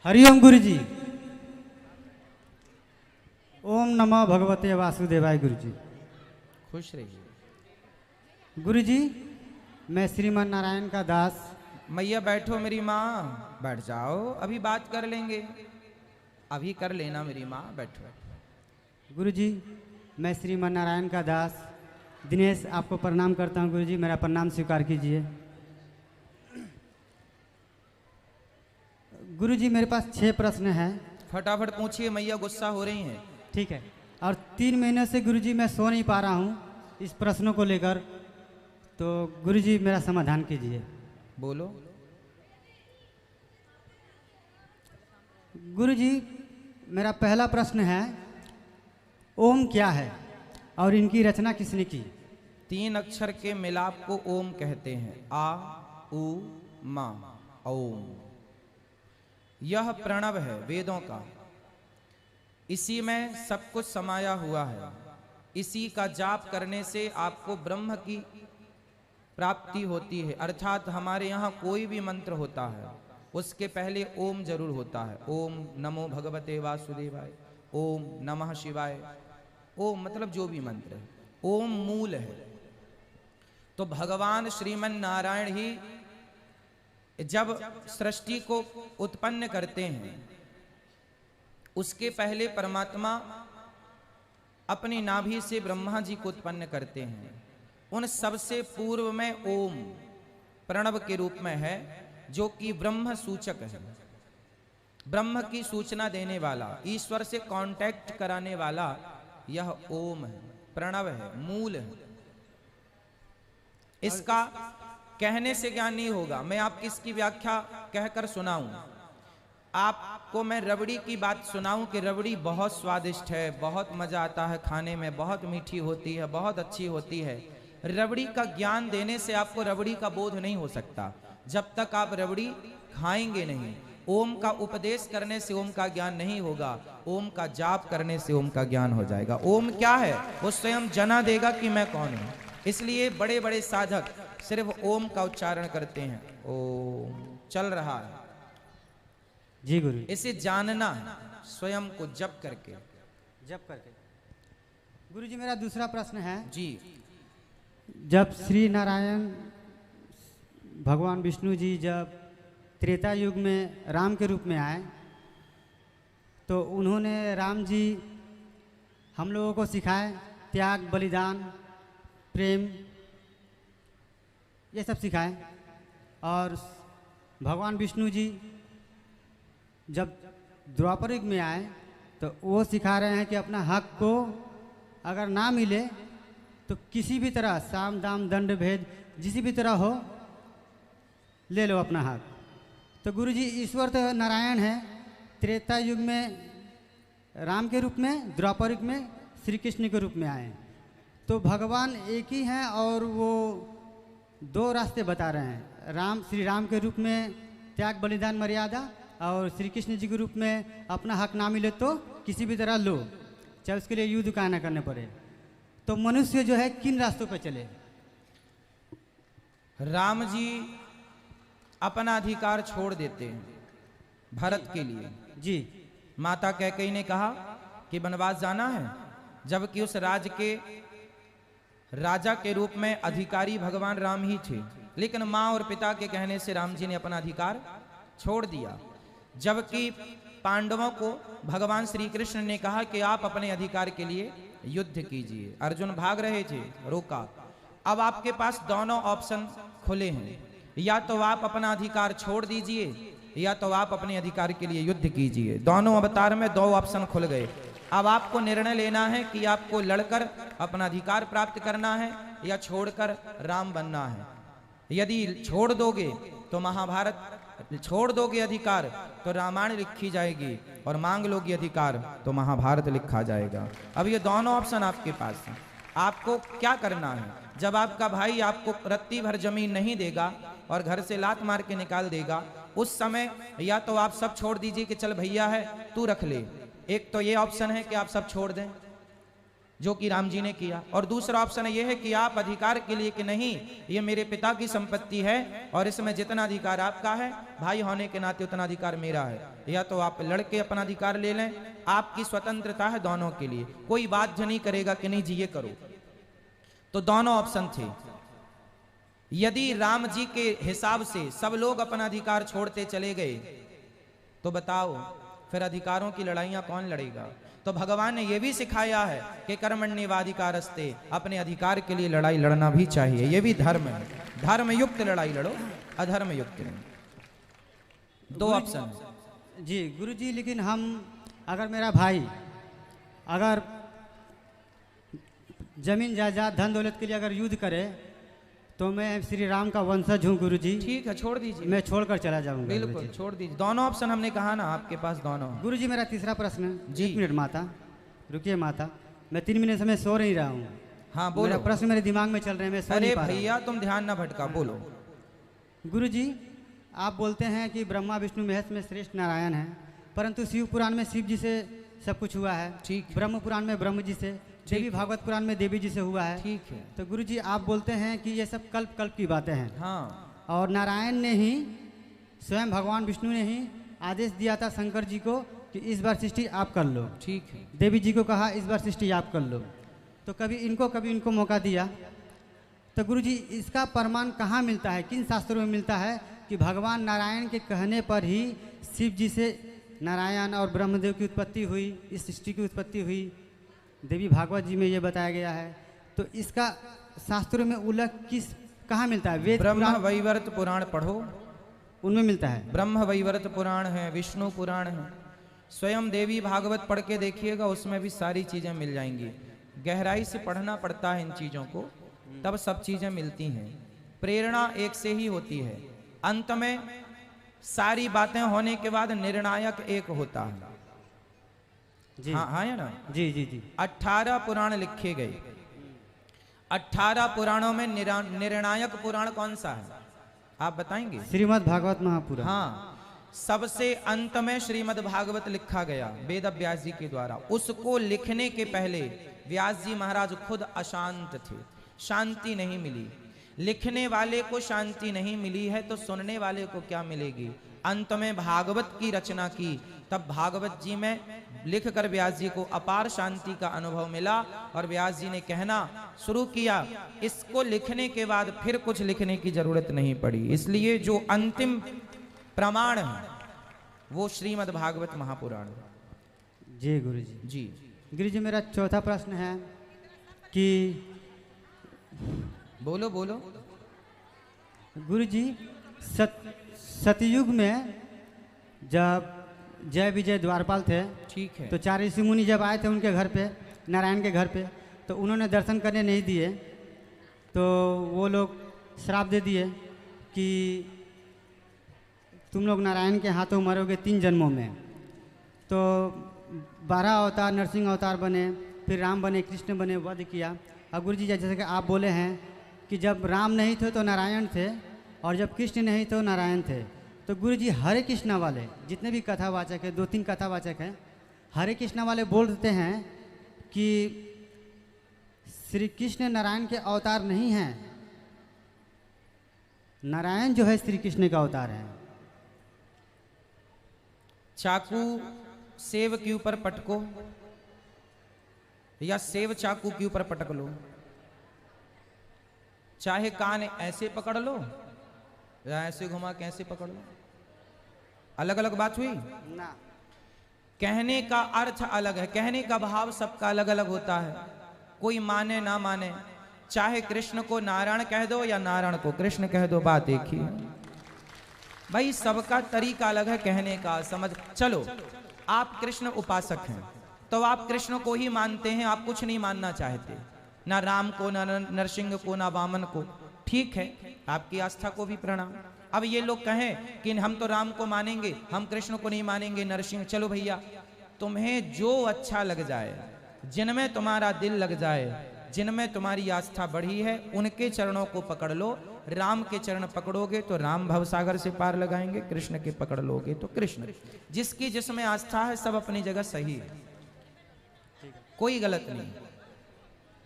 हरिओम गुरुजी। ओम नमः भगवते वासुदेवाय गुरुजी। खुश रहिए गुरुजी, मैं श्रीमान नारायण का दास। मैया बैठो मेरी माँ, बैठ जाओ, अभी बात कर लेंगे, अभी कर लेना मेरी माँ, बैठो। गुरुजी, मैं श्रीमान नारायण का दास दिनेश आपको प्रणाम करता हूँ। गुरुजी, मेरा प्रणाम स्वीकार कीजिए। गुरुजी, मेरे पास 6 प्रश्न हैं। फटाफट पूछिए, मैया गुस्सा हो रही हैं। ठीक है। और 3 महीने से गुरुजी मैं सो नहीं पा रहा हूँ इस प्रश्नों को लेकर, तो गुरुजी मेरा समाधान कीजिए। बोलो। गुरुजी, मेरा पहला प्रश्न है, ओम क्या है और इनकी रचना किसने की? 3 अक्षर के मिलाप को ओम कहते हैं। आ, उ, मा, ओम। यह प्रणव है वेदों का, इसी में सब कुछ समाया हुआ है। इसी का जाप करने से आपको ब्रह्म की प्राप्ति होती है। अर्थात हमारे यहाँ कोई भी मंत्र होता है उसके पहले ओम जरूर होता है। ओम नमो भगवते वासुदेवाय, ओम नमः शिवाय। ओम मतलब जो भी मंत्र है, ओम मूल है। तो भगवान श्रीमन नारायण ही जब सृष्टि को उत्पन्न करते हैं उसके पहले परमात्मा अपनी नाभि से ब्रह्मा जी को उत्पन्न करते हैं। उन सबसे पूर्व में ओम प्रणव के रूप में है, जो कि ब्रह्म सूचक है, ब्रह्म की सूचना देने वाला, ईश्वर से कांटेक्ट कराने वाला यह ओम है, प्रणव है, मूल है। इसका कहने से ज्ञान नहीं होगा, मैं आपकी इसकी व्याख्या कहकर सुनाऊं। आपको मैं रबड़ी की बात सुनाऊं कि रबड़ी बहुत स्वादिष्ट है, बहुत मजा आता है खाने में, बहुत मीठी होती है, बहुत अच्छी होती है। रबड़ी का ज्ञान देने से आपको रबड़ी का बोध नहीं हो सकता जब तक आप रबड़ी खाएंगे नहीं। ओम का उपदेश करने से ओम का ज्ञान नहीं होगा, ओम का जाप करने से ओम का ज्ञान हो जाएगा। ओम क्या है वो स्वयं जना देगा कि मैं कौन हूं। इसलिए बड़े बड़े साधक सिर्फ ओम का उच्चारण करते हैं। ओम चल रहा है जी गुरु। इसे जानना है स्वयं को जप करके। गुरुजी, मेरा दूसरा प्रश्न है जी। जब श्री नारायण भगवान विष्णु जी जब त्रेता युग में राम के रूप में आए तो उन्होंने राम जी हम लोगों को सिखाए त्याग, बलिदान, प्रेम, ये सब सिखाए। और भगवान विष्णु जी जब द्वापर युग में आए तो वो सिखा रहे हैं कि अपना हक को अगर ना मिले तो किसी भी तरह, साम दाम दंड भेद जिसी भी तरह हो, ले लो अपना हक। तो गुरुजी, ईश्वर तो नारायण है, त्रेता युग में राम के रूप में, द्वापर युग में श्री कृष्ण के रूप में आए। तो भगवान एक ही हैं और वो 2 रास्ते बता रहे हैं। श्री राम के रूप में त्याग, बलिदान, मर्यादा, और श्री कृष्ण जी के रूप में अपना हक ना मिले तो किसी भी तरह लो, चाहे उसके लिए युद्ध का ना करने पड़े। तो मनुष्य जो है किन रास्तों पर चले? राम जी अपना अधिकार छोड़ देते हैं भरत के लिए। जी। माता कैकेयी ने कहा कि वनवास जाना है, जबकि उस राज्य के राजा के रूप में अधिकारी भगवान राम ही थे। लेकिन माँ और पिता के कहने से राम जी ने अपना अधिकार छोड़ दिया। जबकि पांडवों को भगवान श्री कृष्ण ने कहा कि आप अपने अधिकार के लिए युद्ध कीजिए। अर्जुन भाग रहे थे, रोका। अब आपके पास दोनों ऑप्शन खुले हैं, या तो आप अपना अधिकार छोड़ दीजिए या तो आप अपने अधिकार के लिए युद्ध कीजिए। दोनों अवतार में 2 ऑप्शन खुल गए। अब आपको निर्णय लेना है कि आपको लड़कर अपना अधिकार प्राप्त करना है या छोड़कर राम बनना है। यदि छोड़ दोगे तो महाभारत, छोड़ दोगे अधिकार तो रामायण लिखी जाएगी, और मांग लोगे अधिकार तो महाभारत लिखा जाएगा। अब ये दोनों ऑप्शन आपके पास हैं, आपको क्या करना है। जब आपका भाई आपको रत्ती भर जमीन नहीं देगा और घर से लात मार के निकाल देगा, उस समय या तो आप सब छोड़ दीजिए कि चल भैया है तू रख ले। एक तो ये ऑप्शन है कि आप सब छोड़ दें, जो कि राम जी ने किया। और दूसरा ऑप्शन ये है कि आप अधिकार के लिए कि नहीं, ये मेरे पिता की संपत्ति है और इसमें जितना अधिकार आपका है, भाई होने के नाते उतना अधिकार मेरा है, या तो आप लड़के अपना अधिकार ले लें, आपकी स्वतंत्रता है दोनों के लिए, कोई बाध्य नहीं करेगा कि नहीं जी ये करो। तो दोनों ऑप्शन थे। यदि राम जी के हिसाब से सब लोग अपना अधिकार छोड़ते चले गए तो बताओ फिर अधिकारों की लड़ाइयां कौन लड़ेगा। तो भगवान ने यह भी सिखाया है कि कर्मण्येवाधिकारस्ते, अपने अधिकार के लिए लड़ाई लड़ना भी चाहिए, यह भी धर्म है। धर्म युक्त लड़ाई लड़ो, अधर्म युक्त नहीं। दो ऑप्शन जी गुरुजी, लेकिन हम अगर मेरा भाई अगर जमीन जायदाद धन दौलत के लिए अगर युद्ध करे तो मैं श्री राम का वंशज हूँ गुरुजी। ठीक है, छोड़ दीजिए, मैं छोड़कर चला जाऊंगा। बिल्कुल छोड़ दीजिए। दोनों ऑप्शन हमने कहा ना, आपके पास दोनों। गुरुजी मेरा तीसरा प्रश्न जी। 1 मिनट माता, रुकिए माता, मैं 3 महीने से मैं सो नहीं रहा हूँ। हाँ बोलो। मेरा प्रश्न मेरे दिमाग में चल रहे हैं, मैं सो अरे नहीं पा रहा हूँ। भैया तुम ध्यान ना भटका, बोलो। गुरुजी आप बोलते हैं कि ब्रह्मा विष्णु महेश में श्रेष्ठ नारायण है, परंतु शिव पुराण में शिव जी से सब कुछ हुआ है, ठीक। ब्रह्म पुराण में ब्रह्म जी से, देवी भागवत पुराण में देवी जी से हुआ है। ठीक है। तो गुरुजी आप बोलते हैं कि ये सब कल्प कल्प की बातें हैं। हाँ। और नारायण ने ही, स्वयं भगवान विष्णु ने ही आदेश दिया था शंकर जी को कि इस बार सृष्टि आप कर लो। ठीक है। देवी जी को कहा इस बार सृष्टि आप कर लो। तो कभी इनको मौका दिया। तो गुरुजी इसका प्रमाण कहाँ मिलता है, किन शास्त्रों में मिलता है कि भगवान नारायण के कहने पर ही शिव जी से नारायण और ब्रह्मदेव की उत्पत्ति हुई, इस सृष्टि की उत्पत्ति हुई, देवी भागवत जी में ये बताया गया है। तो इसका शास्त्रों में उल्लेख किस कहाँ मिलता है? वेद ब्रह्म पुराण वैवर्त पुराण पढ़ो, उनमें मिलता है। ब्रह्म वैवर्त पुराण है, विष्णु पुराण है, स्वयं देवी भागवत पढ़ के देखिएगा, उसमें भी सारी चीजें मिल जाएंगी। गहराई से पढ़ना पड़ता है इन चीजों को, तब सब चीजें मिलती हैं। प्रेरणा एक से ही होती है, अंत में सारी बातें होने के बाद निर्णायक एक होता है। जी हाँ हाँ या ना? जी जी जी 18 पुराण लिखे गए, 18 पुराणों में निर्णायक पुराण कौन सा है आप बताएंगे? श्रीमद् भागवत महापुराण। हाँ, सबसे अंत में श्रीमद् भागवत लिखा गया वेद व्यास जी के द्वारा। उसको लिखने के पहले व्यास जी महाराज खुद अशांत थे, शांति नहीं मिली। लिखने वाले को शांति नहीं मिली है तो सुनने वाले को क्या मिलेगी? अंत में भागवत की रचना की, तब भागवत जी में लिख कर व्यास जी को अपार शांति का अनुभव मिला और व्यास जी ने कहना शुरू किया, इसको लिखने के बाद फिर कुछ लिखने की जरूरत नहीं पड़ी। इसलिए जो अंतिम प्रमाण है वो श्रीमद् भागवत महापुराण। जी गुरुजी। जी गुरुजी मेरा चौथा प्रश्न है कि बोलो बोलो। गुरुजी सतयुग में जब जय विजय द्वारपाल थे, ठीक है, तो 4 ऋषि मुनि जब आए थे उनके घर पे, नारायण के घर पे, तो उन्होंने दर्शन करने नहीं दिए, तो वो लोग श्राप दे दिए कि तुम लोग नारायण के हाथों मरोगे 3 जन्मों में। तो 12 अवतार नरसिंह अवतार बने, फिर राम बने, कृष्ण बने, वध किया। अब गुरुजी जैसे कि आप बोले हैं कि जब राम नहीं थे तो नारायण थे और जब कृष्ण नहीं तो नारायण थे। तो गुरुजी हरे कृष्णा वाले जितने भी कथावाचक हैं, 2-3 कथावाचक हैं, हरे कृष्णा वाले बोल देते हैं कि श्री कृष्ण नारायण के अवतार नहीं हैं, नारायण जो है श्री कृष्ण का अवतार है। चाकू सेव के ऊपर पटको या सेव चाकू के ऊपर पटक लो, चाहे कान ऐसे पकड़ लो या ऐसे घुमा के ऐसे पकड़ लो, अलग अलग बात हुई ना। कहने का अर्थ अलग है, कहने का भाव सबका अलग अलग होता है, कोई माने ना माने। चाहे कृष्ण को नारायण कह दो या नारायण को कृष्ण कह दो, बात एक ही है भाई, सबका तरीका अलग है कहने का। समझ चलो, आप कृष्ण उपासक हैं तो आप कृष्ण को ही मानते हैं, आप कुछ नहीं मानना चाहते, ना राम को, ना नरसिंह को, ना वामन को। ठीक है, आपकी आस्था को भी प्रणाम। अब ये लोग कहें कि हम तो राम को मानेंगे, हम कृष्ण को नहीं मानेंगे, नरसिंह। चलो भैया, तुम्हें जो अच्छा लग जाए, जिनमें तुम्हारा दिल लग जाए, जिनमें तुम्हारी आस्था बढ़ी है, उनके चरणों को पकड़ लो। राम के चरण पकड़ोगे तो राम भवसागर से पार लगाएंगे, कृष्ण के पकड़ लोगे तो कृष्ण। जिसकी जिसमें आस्था है सब अपनी जगह सही है, कोई गलत नहीं।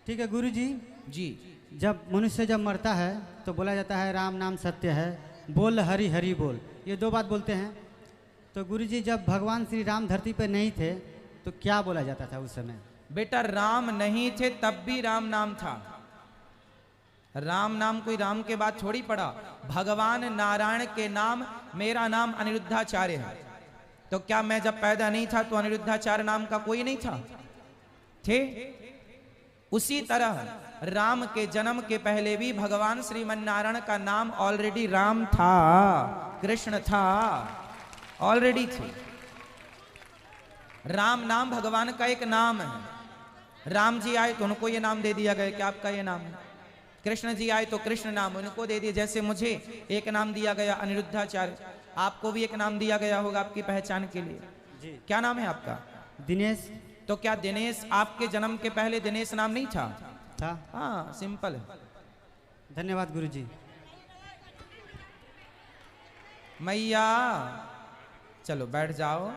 ठीक है गुरु जी। जी। जब मनुष्य जब मरता है तो बोला जाता है राम नाम सत्य है, बोल हरि हरि बोल, ये दो बात बोलते हैं। तो गुरु जी जब भगवान श्री राम धरती पर नहीं थे तो क्या बोला जाता था उस समय? बेटा राम नहीं थे तब भी राम नाम था। राम नाम कोई राम के बाद छोड़ी पड़ा। भगवान नारायण के नाम, मेरा नाम अनिरुद्धाचार्य है। तो क्या मैं जब पैदा नहीं था तो अनिरुद्धाचार्य नाम का कोई नहीं था? थे। उसी तरह राम के जन्म के पहले भी भगवान श्रीमन्नारायण का नाम ऑलरेडी राम था, कृष्ण था, ऑलरेडी थे। राम नाम भगवान का एक नाम है। राम जी आए तो उनको ये नाम दे दिया गया कि आपका ये नाम है। कृष्ण जी आए तो कृष्ण नाम उनको दे दिया। जैसे मुझे एक नाम दिया गया अनिरुद्धाचार्य, आपको भी एक नाम दिया गया होगा आपकी पहचान के लिए जी। क्या नाम है आपका? दिनेश। तो क्या दिनेश आपके जन्म के पहले दिनेश नाम नहीं था? था। हाँ, सिंपल है। धन्यवाद गुरु जी। मैया चलो बैठ जाओ,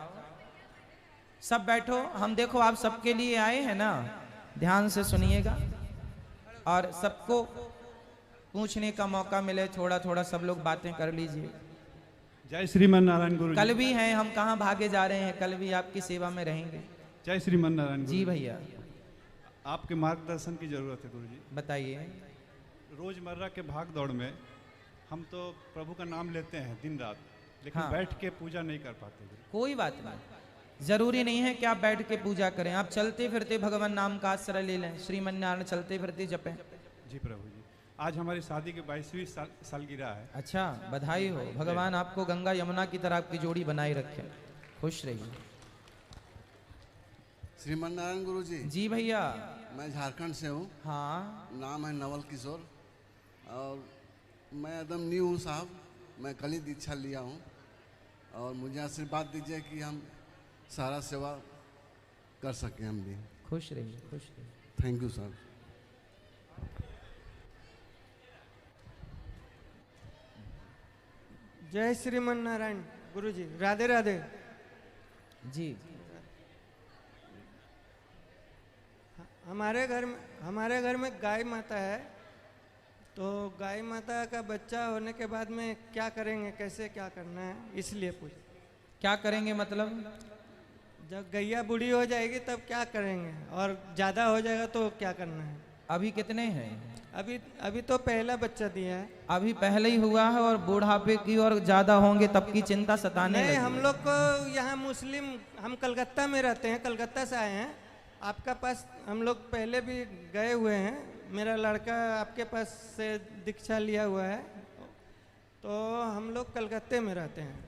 सब बैठो। हम देखो आप सबके लिए आए हैं ना, ध्यान से सुनिएगा और सबको पूछने का मौका मिले, थोड़ा थोड़ा सब लोग बातें कर लीजिए। जय श्रीमन नारायण गुरु कल भी हैं, हम कहाँ भागे जा रहे हैं, कल भी आपकी सेवा में रहेंगे। जय श्रीमन नारायण जी भैया आपके मार्गदर्शन की जरूरत है गुरु जी। बताइए। रोजमर्रा के भाग दौड़ में हम तो प्रभु का नाम लेते हैं दिन रात, लेकिन हाँ। बैठ के पूजा नहीं कर पाते गुरु। कोई बात नहीं, जरूरी नहीं है कि आप बैठ के पूजा करें। आप चलते फिरते भगवान नाम का आश्रय ले लें, श्रीमन्नारायण चलते फिरते जपें। जी प्रभु जी, आज हमारी शादी की 22वीं सालगिरह है। अच्छा, बधाई हो। भगवान आपको गंगा यमुना की तरह आपकी जोड़ी बनाए रखे, खुश रहिए। श्रीमन्नारायण गुरु जी। जी भैया। मैं झारखंड से हूँ। हाँ। नाम है नवल किशोर और मैं एकदम न्यू हूँ साहब। मैं कल ही दीक्षा लिया हूँ और मुझे आशीर्वाद दीजिए कि हम सारा सेवा कर सकें हम भी। खुश रहिए, खुश रहिए। Thank you sir. जय श्रीमन नारायण गुरु जी। राधे राधे जी। हमारे घर में गाय माता है, तो गाय माता का बच्चा होने के बाद में क्या करेंगे, कैसे क्या करना है, इसलिए पूछ। क्या करेंगे मतलब? जब गैया बूढ़ी हो जाएगी तब क्या करेंगे, और ज़्यादा हो जाएगा तो क्या करना है? अभी कितने हैं? अभी तो पहला बच्चा दिया है। अभी पहले ही हुआ है और बुढ़ापे की और ज्यादा होंगे तब की चिंता सताने नहीं, लगी। हम लोग को यहाँ मुस्लिम, हम कलकत्ता में रहते हैं, कलकत्ता से आए हैं। आपका पास हम लोग पहले भी गए हुए हैं। मेरा लड़का आपके पास से दीक्षा लिया हुआ है, तो हम लोग कलकत्ते में रहते हैं।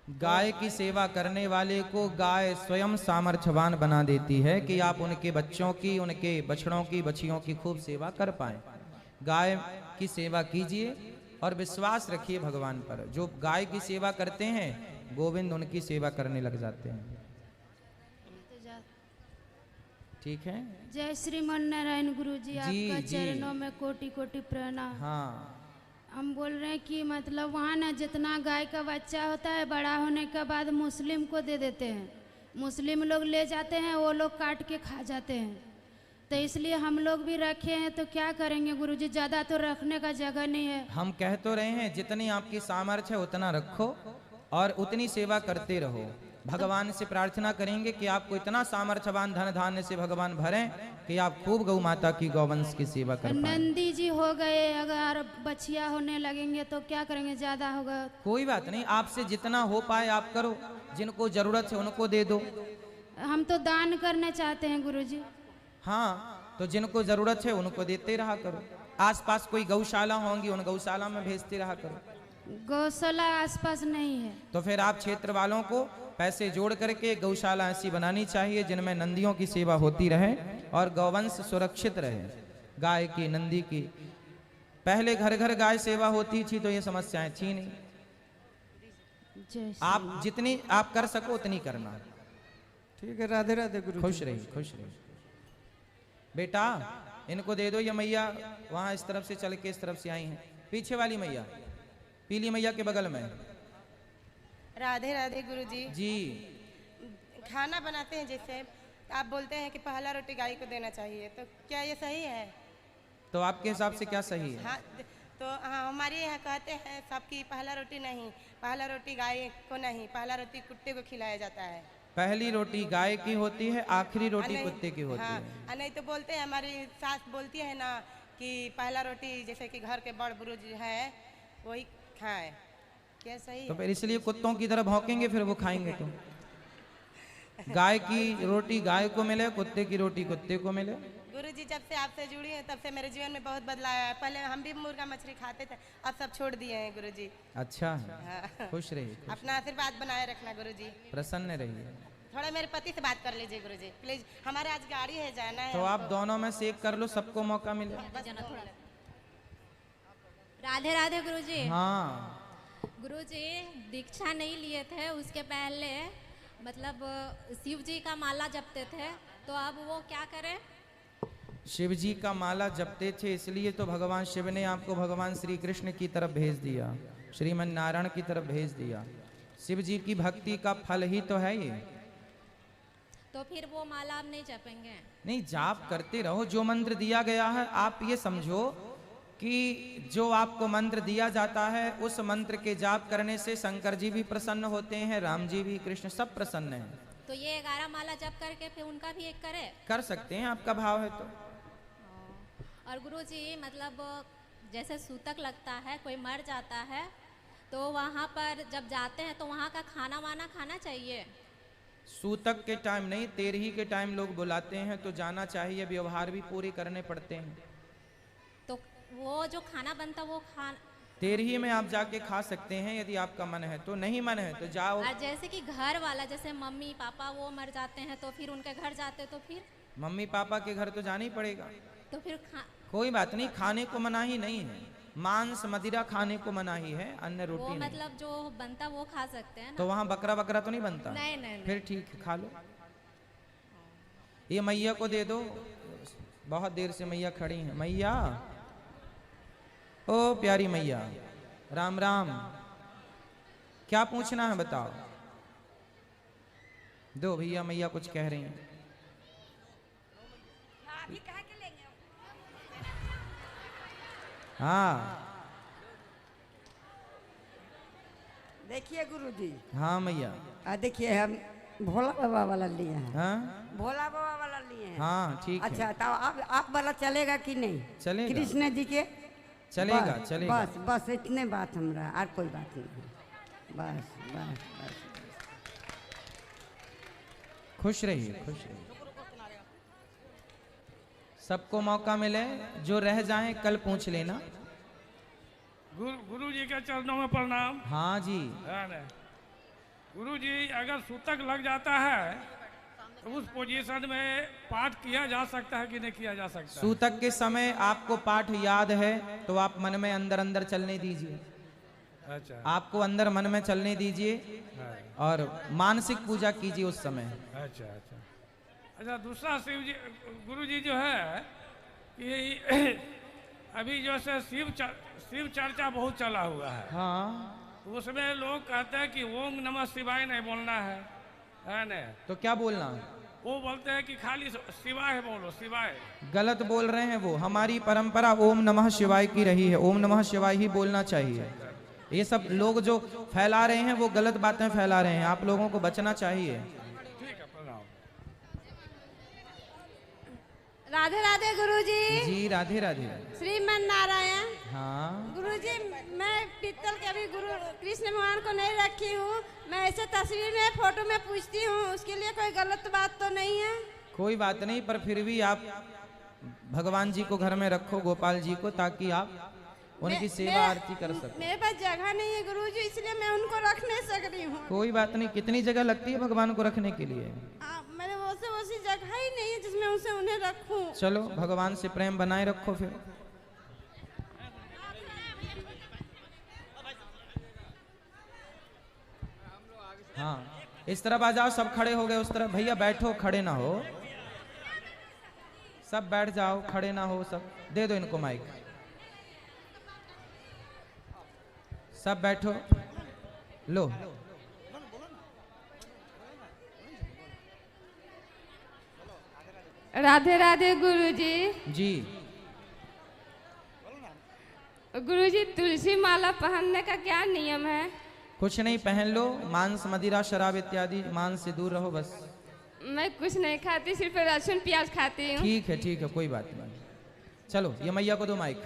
गाय की सेवा करने वाले को गाय स्वयं सामर्थ्यवान बना देती है कि आप उनके बच्चों की, उनके बछड़ों की, बछियों की खूब सेवा कर पाएं। गाय की सेवा कीजिए और विश्वास रखिए भगवान पर। जो गाय की सेवा करते हैं गोविंद उनकी सेवा करने लग जाते हैं। ठीक है। जय श्रीमन नारायण गुरु जी। आपका चरणों में कोटि कोटि प्रणाम। हाँ। हम बोल रहे हैं कि मतलब वहाँ ना जितना गाय का बच्चा होता है बड़ा होने के बाद मुस्लिम को दे देते हैं। मुस्लिम लोग ले जाते हैं, वो लोग काट के खा जाते हैं। तो इसलिए हम लोग भी रखे हैं, तो क्या करेंगे गुरुजी, ज़्यादा तो रखने का जगह नहीं है। हम कह तो रहे हैं जितनी आपकी सामर्थ्य है उतना रखो और उतनी सेवा करते रहो। भगवान से प्रार्थना करेंगे कि आपको इतना सामर्थ्यवान धन धान्य से भगवान भरें कि आप खूब गौ माता की गौवंश की सेवा कर पाएं। नंदी जी हो गए, अगर बछिया होने लगेंगे तो क्या करेंगे, ज्यादा होगा। कोई बात नहीं, आपसे जितना हो पाए आप करो, जिनको जरूरत है उनको दे दो। हम तो दान करना चाहते हैं गुरुजी। हाँ, तो जिनको जरूरत है उनको देते रहा करो। आसपास कोई गौशाला होंगी, उन गौशाला में भेजते रहा करो। गौशाला आसपास नहीं है। तो फिर आप क्षेत्र वालों को पैसे जोड़ करके गौशाला ऐसी बनानी चाहिए जिनमें नंदियों की सेवा होती रहे और गौवंश सुरक्षित रहे। गाय की, नंदी की, पहले घर घर गाय सेवा होती थी तो ये समस्याएं थी नहीं। आप जितनी आप कर सको उतनी करना। ठीक है, राधे राधे गुरु। खुश रहिए, खुश रहिए। बेटा इनको दे दो। ये मैया वहां इस तरफ से चल के इस तरफ से आई हैं, पीछे वाली मैया, पीली मैया के बगल में। राधे राधे गुरुजी। जी। खाना बनाते हैं जैसे, तो आप बोलते हैं कि पहला रोटी गाय को देना चाहिए, तो क्या ये सही है? तो आपके हिसाब से क्या सही है? हाँ, तो हाँ, हमारे यहाँ कहते हैं सबकी पहला रोटी नहीं, पहला रोटी गाय को नहीं, पहला रोटी कुत्ते को खिलाया जाता है। पहली रोटी गाय की होती है, आखिरी रोटी नहीं, कुत्ते की होती हाँ, है। नहीं तो बोलते हैं, हमारी सास बोलती है ना कि पहला रोटी जैसे कि घर के बड़ बुजुर्ग है वही खाए, क्या सही तो है? फिर इसलिए कुत्तों की तरह भौंकेंगे, फिर वो खाएंगे। तो गाय की रोटी गाय को मिले, कुत्ते की रोटी कुत्ते को मिले। गुरुजी, जब से आपसे जुड़ी है तब से मेरे जीवन में बहुत बदलाव आया है। पहले हम भी मुर्गा मछली खाते थे, अब सब छोड़ दिए हैं गुरुजी। अच्छा है, हाँ। खुश रहिए, अपना आशीर्वाद बनाए रखना गुरुजी। प्रसन्न रहिए। थोड़ा मेरे पति से बात कर लीजिए गुरुजी प्लीज, हमारे आज गाड़ी है, जाना है तो आप हमको। दोनों में से एक कर लो, सबको मौका मिले। राधे राधे गुरुजी। हाँ, गुरुजी दीक्षा नहीं लिए थे, उसके पहले मतलब शिव जी का माला जपते थे, तो अब वो क्या करें? शिव जी का माला जपते थे, इसलिए तो भगवान शिव ने आपको भगवान श्री कृष्ण की तरफ भेज दिया, श्रीमन नारायण की तरफ भेज दिया। शिव जी की भक्ति का फल ही तो है ये। तो फिर वो माला आप नहीं जपेंगे? नहीं, जाप करते रहो, जो मंत्र दिया गया है। आप ये समझो कि जो आपको मंत्र दिया जाता है, उस मंत्र के जाप करने से शंकर जी भी प्रसन्न होते हैं, राम जी भी, कृष्ण सब प्रसन्न हैं। तो ये 11 माला जप करके फिर उनका भी एक करे? कर सकते हैं, आपका भाव है तो। और गुरुजी मतलब जैसे सूतक लगता है, कोई मर जाता है, तो वहाँ पर जब जाते हैं तो वहाँ का खाना वाना खाना चाहिए? सूतक के टाइम नहीं, तेरही के टाइम लोग बुलाते हैं तो जाना चाहिए, व्यवहार भी पूरे करने पड़ते हैं। तो वो जो खाना बनता वो तेरही में आप जाके खा सकते हैं यदि आपका मन है तो, नहीं मन है तो जाओ। और जैसे कि घर वाला, जैसे मम्मी पापा वो मर जाते हैं तो फिर उनके घर जाते, तो फिर मम्मी पापा के घर तो जाना ही पड़ेगा। तो फिर कोई बात नहीं, खाने को मनाही नहीं है, मांस मदिरा खाने को मनाही है, अन्य वो रोटी नहीं। मतलब जो बनता वो खा सकते हैं ना? तो वहाँ बकरा बकरा तो नहीं बनता? नहीं, नहीं, फिर ठीक है, खा लो। ये मैया को दे दो, बहुत देर से मैया खड़ी हैं। मैया, ओ प्यारी मैया, राम राम, क्या पूछना है बताओ। दो भैया, मैया कुछ कह रही हैं। हाँ देखिए गुरुजी। हाँ मैया। देखिए हम भोला बाबा वाला लिए हैं। हाँ भोला बाबा वाला लिए हैं। हाँ ठीक है। अच्छा, तो अब आप वाला चलेगा कि नहीं? चलेगा। कृष्ण जी के चलेगा, बस, चलेगा। बस बस इतने बात हमरा, और कोई बात नहीं है। बस बस बस। खुश रहिए, खुश रहिए। सबको मौका मिले, जो रह जाएं कल पूछ लेना। गुरु जी के चरणों में प्रणाम। हाँ जी। गुरु जी, अगर सूतक लग जाता है तो उस पोजीशन में पाठ किया जा सकता है कि नहीं किया जा सकता? सूतक के समय आपको पाठ याद है तो आप मन में अंदर अंदर चलने दीजिए। अच्छा, आपको अंदर मन में चलने दीजिए और मानसिक पूजा कीजिए उस समय। अच्छा अच्छा अच्छा। दूसरा शिव जी, गुरु जी जो है कि अभी जो है शिव चर्चा बहुत चला हुआ है। हाँ, उसमें लोग कहते हैं कि ओम नमः शिवाय नहीं बोलना है ना? तो क्या बोलना है? वो बोलते हैं कि खाली शिवाय बोलो, शिवाय। गलत बोल रहे हैं वो। हमारी परंपरा ओम नमः शिवाय की रही है, ओम नमः शिवाय ही बोलना चाहिए। ये सब लोग जो फैला रहे हैं वो गलत बातें फैला रहे हैं, आप लोगों को बचना चाहिए। ठीक है, प्रणाम। राधे राधे गुरुजी। जी राधे राधे। श्रीमन नारायण। हाँ गुरुजी, मैं पीतल के अभी गुरु कृष्ण भगवान को नहीं रखी हूँ, मैं ऐसे तस्वीर में फोटो में पूछती हूँ, उसके लिए कोई गलत बात तो नहीं है? कोई बात नहीं, पर फिर भी आप भगवान जी को घर में रखो, गोपाल जी को, ताकि आप उनकी सेवा आरती कर सको। मेरे पास जगह नहीं है गुरुजी, इसलिए मैं उनको रख नहीं सक रही हूँ। कोई बात नहीं, कितनी जगह लगती है भगवान को रखने के लिए? मेरे वैसी जगह ही नहीं है जिसमें उसे उन्हें रखूं। चलो, भगवान से प्रेम बनाए रखो फिर। हाँ, इस तरफ आ जाओ, सब खड़े हो गए उस तरफ। भैया बैठो, खड़े ना हो, सब बैठ जाओ, खड़े ना हो सब। दे दो इनको माइक। सब बैठो, लो। राधे राधे गुरुजी। जी गुरुजी, तुलसी माला पहनने का क्या नियम है? कुछ नहीं, पहन लो, मांस मदिरा शराब इत्यादि मांस से दूर रहो बस। मैं कुछ नहीं खाती, सिर्फ लहसुन प्याज खाती हूँ। ठीक है, कोई बात नहीं। चलो ये मैया को दो माइक।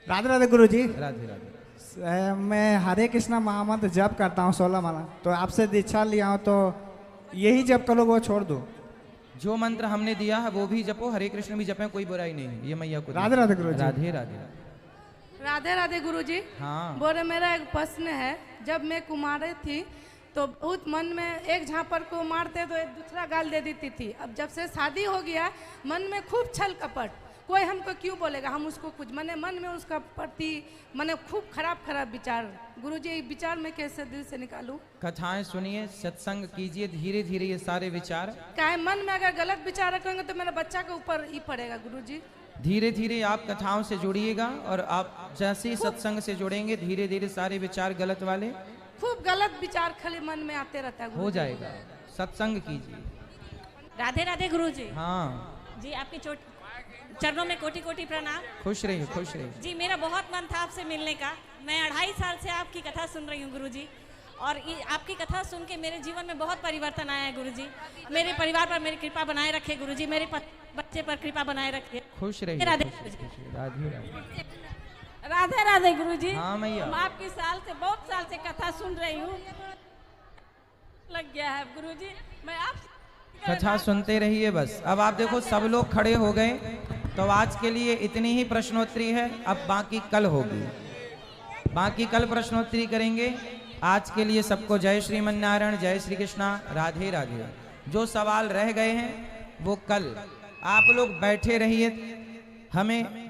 राधे राधे गुरुजी। राधे राधे। मैं हरे कृष्णा महामंत्र जप करता हूँ 16 माला, तो आपसे दीक्षा लिया हूँ, तो यही जप करो वो छोड़ दो? जो मंत्र हमने दिया है वो भी जपो, हरे कृष्ण भी जपे, कोई बुराई नहीं है। ये मैया को राधे राधे गुरुजी। राधे राधे। राधे राधे गुरुजी। हाँ बोले मेरा एक प्रश्न है, जब मैं कुमारी थी तो बहुत मन में एक झापर को मारते तो एक दूसरा गाल दे देती थी। अब जब से शादी हो गया मन में खूब छल कपट, कोई हमको क्यों बोलेगा, हम उसको कुछ मैंने मन में उसका प्रति मैंने खूब खराब विचार। गुरुजी विचार में कैसे दिल से निकालूं? कथाएं सुनिए, सत्संग कीजिए, धीरे धीरे ये सारे विचार। क्या मन में अगर गलत विचार रखेंगे तो मेरे बच्चा के ऊपर ही पड़ेगा गुरुजी। धीरे धीरे आप कथाओं से जुड़िएगा और आप जैसे ही सत्संग से जुड़ेंगे धीरे धीरे सारे विचार गलत वाले खूब गलत विचार खाली मन में आते रहता है। हो जाएगा, सत्संग कीजिए। राधे राधे गुरुजी। हाँ जी, आपके चरणों में कोटि कोटि प्रणाम। खुश रहिए, खुश रहिए। जी, मेरा बहुत मन था आपसे मिलने का। मैं 2.5 साल से आपकी कथा सुन रही हूँ गुरुजी, और आपकी कथा सुन के मेरे जीवन में बहुत परिवर्तन आया है गुरुजी। मेरे परिवार पर मेरी कृपा बनाए रखे गुरुजी, मेरे बच्चे पर कृपा बनाए रखे। खुश रहिए। राधे राधे राधे गुरुजी। हाँ मैया। मैं आपकी बहुत साल से कथा सुन रही हूँ, लग गया है गुरुजी। मैं आप कथा सुनते रहिए बस। अब आप देखो सब लोग खड़े हो गए, तो आज के लिए इतनी ही प्रश्नोत्तरी है। अब बाकी कल होगी, बाकी कल प्रश्नोत्तरी करेंगे। आज के लिए सबको जय श्रीमन्नारायण, जय श्री कृष्णा, राधे राधे। जो सवाल रह गए हैं वो कल। आप लोग बैठे रहिए, हमें